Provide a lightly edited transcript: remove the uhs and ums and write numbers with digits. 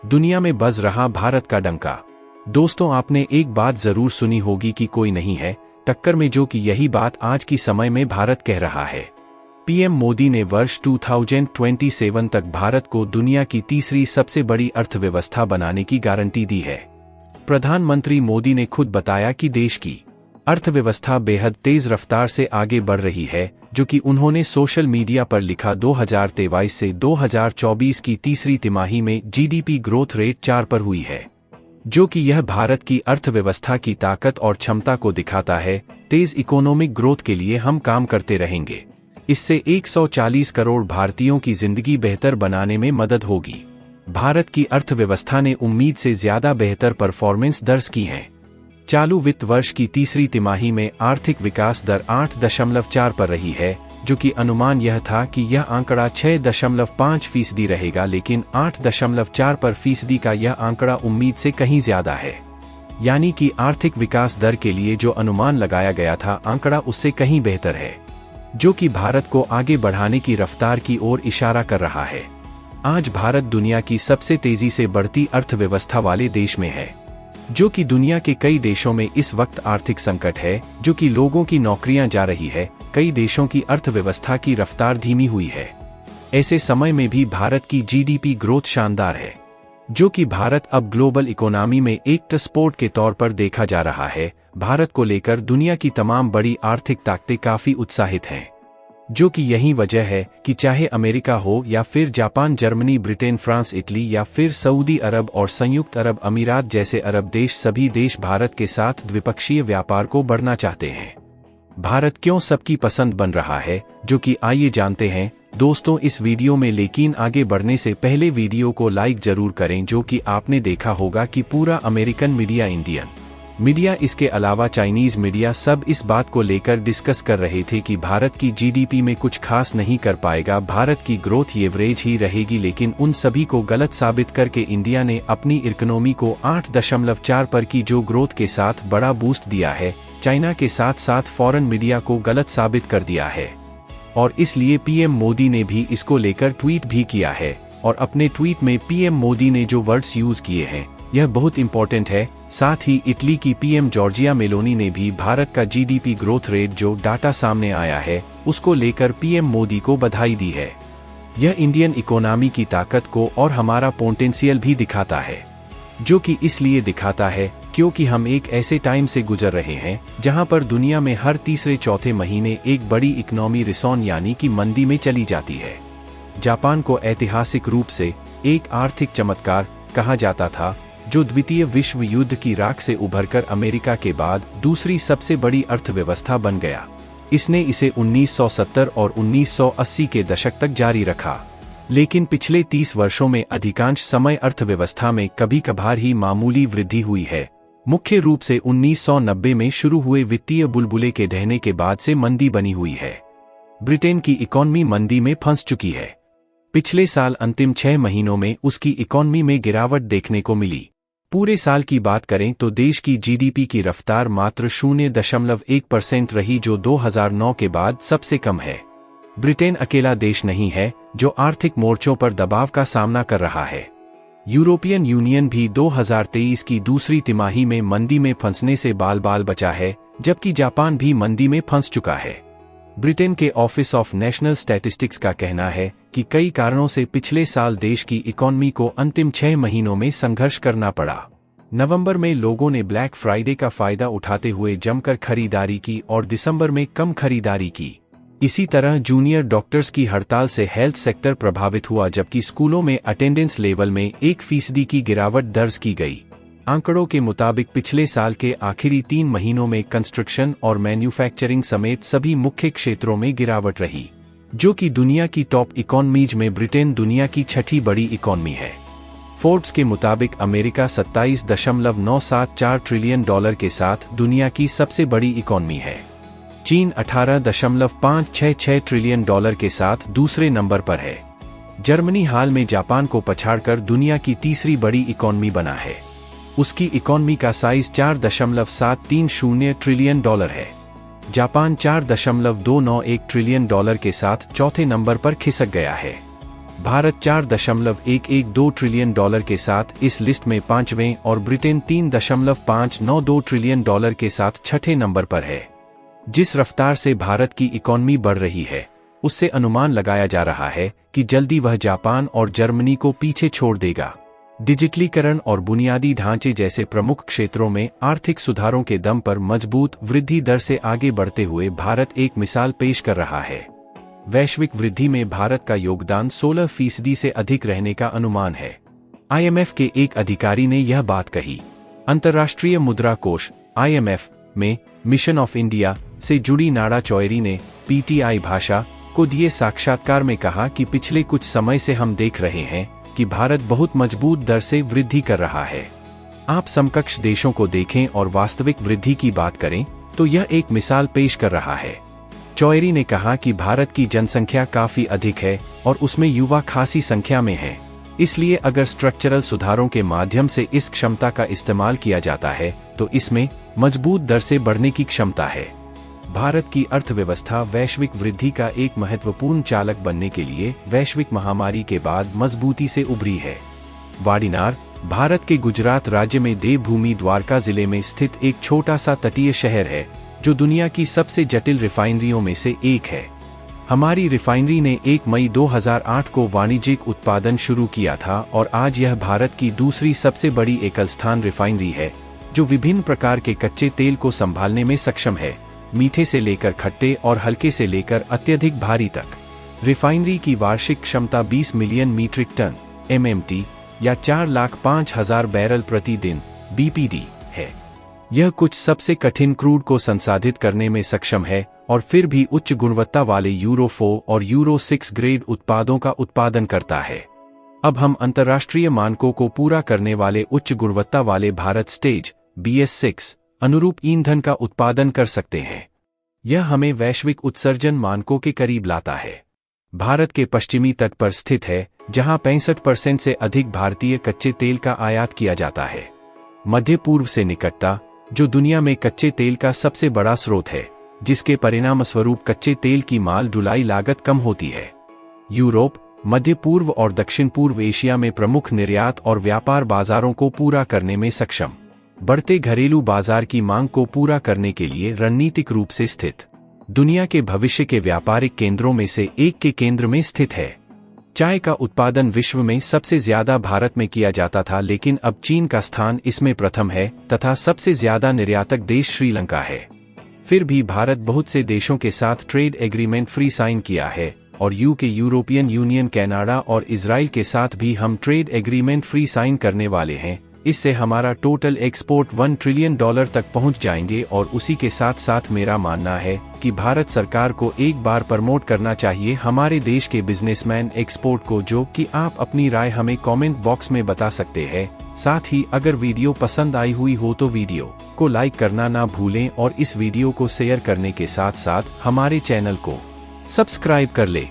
दुनिया में बज रहा भारत का डंका। दोस्तों, आपने एक बात जरूर सुनी होगी कि कोई नहीं है टक्कर में, जो कि यही बात आज की समय में भारत कह रहा है। पीएम मोदी ने वर्ष 2027 तक भारत को दुनिया की तीसरी सबसे बड़ी अर्थव्यवस्था बनाने की गारंटी दी है। प्रधानमंत्री मोदी ने खुद बताया कि देश की अर्थव्यवस्था बेहद तेज रफ्तार से आगे बढ़ रही है, जो कि उन्होंने सोशल मीडिया पर लिखा। 2023 से 2024 की तीसरी तिमाही में जीडीपी ग्रोथ रेट 4 पर हुई है, जो कि यह भारत की अर्थव्यवस्था की ताकत और क्षमता को दिखाता है। तेज इकोनॉमिक ग्रोथ के लिए हम काम करते रहेंगे। इससे 140 करोड़ भारतीयों की जिंदगी बेहतर बनाने में मदद होगी। भारत की अर्थव्यवस्था ने उम्मीद से ज्यादा बेहतर परफॉर्मेंस दर्ज की है। चालू वित्त वर्ष की तीसरी तिमाही में आर्थिक विकास दर 8.4 पर रही है, जो कि अनुमान यह था कि यह आंकड़ा 6.5% रहेगा, लेकिन 8.4% का यह आंकड़ा उम्मीद से कहीं ज्यादा है। यानी कि आर्थिक विकास दर के लिए जो अनुमान लगाया गया था, आंकड़ा उससे कहीं बेहतर है, जो कि भारत को आगे बढ़ाने की रफ्तार की ओर इशारा कर रहा है। आज भारत दुनिया की सबसे तेजी से बढ़ती अर्थव्यवस्था वाले देश में है, जो कि दुनिया के कई देशों में इस वक्त आर्थिक संकट है, जो कि लोगों की नौकरियां जा रही है। कई देशों की अर्थव्यवस्था की रफ्तार धीमी हुई है। ऐसे समय में भी भारत की जीडीपी ग्रोथ शानदार है, जो कि भारत अब ग्लोबल इकोनॉमी में एक स्पोर्ट के तौर पर देखा जा रहा है। भारत को लेकर दुनिया की तमाम बड़ी आर्थिक ताकतें काफी उत्साहित हैं, जो कि यही वजह है कि चाहे अमेरिका हो या फिर Japan, Germany, Britain, France, Italy या फिर सऊदी अरब और संयुक्त अरब अमीरात जैसे अरब देश, सभी देश भारत के साथ द्विपक्षीय व्यापार को बढ़ना चाहते हैं। भारत क्यों सबकी पसंद बन रहा है, जो कि आइए जानते हैं दोस्तों इस वीडियो में। लेकिन आगे बढ़ने से पहले वीडियो को लाइक जरूर करें। जो कि आपने देखा होगा कि पूरा अमेरिकन मीडिया, इंडियन मीडिया, इसके अलावा चाइनीज मीडिया सब इस बात को लेकर डिस्कस कर रहे थे कि भारत की जीडीपी में कुछ खास नहीं कर पाएगा, भारत की ग्रोथ एवरेज ही रहेगी। लेकिन उन सभी को गलत साबित करके इंडिया ने अपनी इकोनॉमी को 8.4 पर की जो ग्रोथ के साथ बड़ा बूस्ट दिया है, चाइना के साथ साथ फॉरेन मीडिया को गलत साबित कर दिया है। और इसलिए पीएम मोदी ने भी इसको लेकर ट्वीट भी किया है। और अपने ट्वीट में पीएम मोदी ने जो वर्ड्स यूज किए हैं, यह बहुत इंपॉर्टेंट है। साथ ही इटली की पीएम जॉर्जिया मेलोनी ने भी भारत का जीडीपी ग्रोथ रेट जो डाटा सामने आया है, उसको लेकर पीएम मोदी को बधाई दी है। यह इंडियन इकोनॉमी की ताकत को और हमारा पोटेंशियल भी दिखाता है, जो कि इसलिए दिखाता है क्योंकि हम एक ऐसे टाइम से गुजर रहे हैं जहां पर दुनिया में हर तीसरे चौथे महीने एक बड़ी इकोनॉमी रिसॉन यानी कि मंदी में चली जाती है। जापान को ऐतिहासिक रूप से एक आर्थिक चमत्कार कहा जाता था, जो द्वितीय विश्व युद्ध की राख से उभरकर अमेरिका के बाद दूसरी सबसे बड़ी अर्थव्यवस्था बन गया। इसने इसे 1970 और 1980 के दशक तक जारी रखा, लेकिन पिछले 30 वर्षों में अधिकांश समय अर्थव्यवस्था में कभी कभार ही मामूली वृद्धि हुई है। मुख्य रूप से 1990 में शुरू हुए वित्तीय बुलबुले के ढहने के बाद से मंदी बनी हुई है। ब्रिटेन की इकॉनमी मंदी में फंस चुकी है। पिछले साल अंतिम 6 महीनों में उसकी इकॉनमी में गिरावट देखने को मिली। पूरे साल की बात करें तो देश की जीडीपी की रफ्तार मात्र 0.1% रही, जो 2009 के बाद सबसे कम है। ब्रिटेन अकेला देश नहीं है जो आर्थिक मोर्चों पर दबाव का सामना कर रहा है। यूरोपियन यूनियन भी 2023 की दूसरी तिमाही में मंदी में फंसने से बाल बाल बचा है, जबकि जापान भी मंदी में फंस चुका है। ब्रिटेन के ऑफिस ऑफ नेशनल स्टैटिस्टिक्स का कहना है कि कई कारणों से पिछले साल देश की इकॉनमी को अंतिम 6 महीनों में संघर्ष करना पड़ा। नवंबर में लोगों ने ब्लैक फ्राइडे का फायदा उठाते हुए जमकर खरीदारी की और दिसंबर में कम खरीदारी की। इसी तरह जूनियर डॉक्टर्स की हड़ताल से हेल्थ सेक्टर प्रभावित हुआ, जबकि स्कूलों में अटेंडेंस लेवल में 1% की गिरावट दर्ज की गई। आंकड़ों के मुताबिक पिछले साल के आखिरी 3 महीनों में कंस्ट्रक्शन और मैन्युफैक्चरिंग समेत सभी मुख्य क्षेत्रों में गिरावट रही, जो कि दुनिया की टॉप इकॉनमीज में ब्रिटेन दुनिया की 6ठी बड़ी इकॉनमी है। फोर्ब्स के मुताबिक अमेरिका $27.974 ट्रिलियन के साथ दुनिया की सबसे बड़ी इकॉनमी है। चीन $18.566 ट्रिलियन के साथ दूसरे नंबर पर है। जर्मनी हाल में जापान को पछाड़कर दुनिया की तीसरी बड़ी इकॉनमी बना है। उसकी इकॉनमी का साइज $4.730 ट्रिलियन है। जापान $4.291 ट्रिलियन के साथ चौथे नंबर पर खिसक गया है। भारत $4.112 ट्रिलियन के साथ इस लिस्ट में 5वें और ब्रिटेन $3.592 ट्रिलियन के साथ छठे नंबर पर है। जिस रफ्तार से भारत की इकॉनमी बढ़ रही है, उससे अनुमान लगाया जा रहा है कि जल्दी वह जापान और जर्मनी को पीछे छोड़ देगा। डिजिटलीकरण और बुनियादी ढांचे जैसे प्रमुख क्षेत्रों में आर्थिक सुधारों के दम पर मजबूत वृद्धि दर से आगे बढ़ते हुए भारत एक मिसाल पेश कर रहा है। वैश्विक वृद्धि में भारत का योगदान 16% से अधिक रहने का अनुमान है। IMF के एक अधिकारी ने यह बात कही। अंतर्राष्ट्रीय मुद्रा कोष IMF में मिशन ऑफ इंडिया से जुड़ी नाडा चौधरी ने PTI भाषा को दिए साक्षात्कार में कहा कि पिछले कुछ समय से हम देख रहे हैं कि भारत बहुत मजबूत दर से वृद्धि कर रहा है। आप समकक्ष देशों को देखें और वास्तविक वृद्धि की बात करें तो यह एक मिसाल पेश कर रहा है। चौधरी ने कहा कि भारत की जनसंख्या काफी अधिक है और उसमें युवा खासी संख्या में हैं। इसलिए अगर स्ट्रक्चरल सुधारों के माध्यम से इस क्षमता का इस्तेमाल किया जाता है तो इसमें मजबूत दर से बढ़ने की क्षमता है। भारत की अर्थव्यवस्था वैश्विक वृद्धि का एक महत्वपूर्ण चालक बनने के लिए वैश्विक महामारी के बाद मजबूती से उभरी है। वाडिनार भारत के गुजरात राज्य में देवभूमि द्वारका जिले में स्थित एक छोटा सा तटीय शहर है जो दुनिया की सबसे जटिल रिफाइनरियों में से एक है। हमारी रिफाइनरी ने 1 मई 2008 को वाणिज्यिक उत्पादन शुरू किया था और आज यह भारत की दूसरी सबसे बड़ी एकल स्थान रिफाइनरी है जो विभिन्न प्रकार के कच्चे तेल को संभालने में सक्षम है, मीठे से लेकर खट्टे और हल्के से लेकर अत्यधिक भारी तक। रिफाइनरी की वार्षिक क्षमता 20 मिलियन मीट्रिक टन MMT या 4,05,000 बैरल प्रति दिन BPD है। यह कुछ सबसे कठिन क्रूड को संसाधित करने में सक्षम है और फिर भी उच्च गुणवत्ता वाले यूरो 4 और यूरो 6 ग्रेड उत्पादों का उत्पादन करता है। अब हम अंतर्राष्ट्रीय मानकों को पूरा करने वाले उच्च गुणवत्ता वाले भारत स्टेज BS6 अनुरूप ईंधन का उत्पादन कर सकते हैं। यह हमें वैश्विक उत्सर्जन मानकों के करीब लाता है। भारत के पश्चिमी तट पर स्थित है जहां 65% से अधिक भारतीय कच्चे तेल का आयात किया जाता है। मध्य पूर्व से निकटता जो दुनिया में कच्चे तेल का सबसे बड़ा स्रोत है, जिसके परिणामस्वरूप कच्चे तेल की माल ढुलाई लागत कम होती है। यूरोप, मध्य पूर्व और दक्षिण पूर्व एशिया में प्रमुख निर्यात और व्यापार बाजारों को पूरा करने में सक्षम। बढ़ते घरेलू बाजार की मांग को पूरा करने के लिए रणनीतिक रूप से स्थित, दुनिया के भविष्य के व्यापारिक केंद्रों में से एक के केंद्र में स्थित है। चाय का उत्पादन विश्व में सबसे ज्यादा भारत में किया जाता था, लेकिन अब चीन का स्थान इसमें प्रथम है तथा सबसे ज्यादा निर्यातक देश श्रीलंका है। फिर भी भारत बहुत से देशों के साथ ट्रेड एग्रीमेंट फ्री साइन किया है और यूरोपियन यूनियन, कनाडा और इजराइल के साथ भी हम ट्रेड एग्रीमेंट फ्री साइन करने वाले हैं। इससे हमारा टोटल एक्सपोर्ट $1 ट्रिलियन तक पहुंच जाएंगे और उसी के साथ साथ मेरा मानना है कि भारत सरकार को एक बार प्रमोट करना चाहिए हमारे देश के बिजनेसमैन एक्सपोर्ट को, जो कि आप अपनी राय हमें कमेंट बॉक्स में बता सकते हैं। साथ ही अगर वीडियो पसंद आई हुई हो तो वीडियो को लाइक करना ना भूलें और इस वीडियो को शेयर करने के साथ साथ हमारे चैनल को सब्सक्राइब कर लें।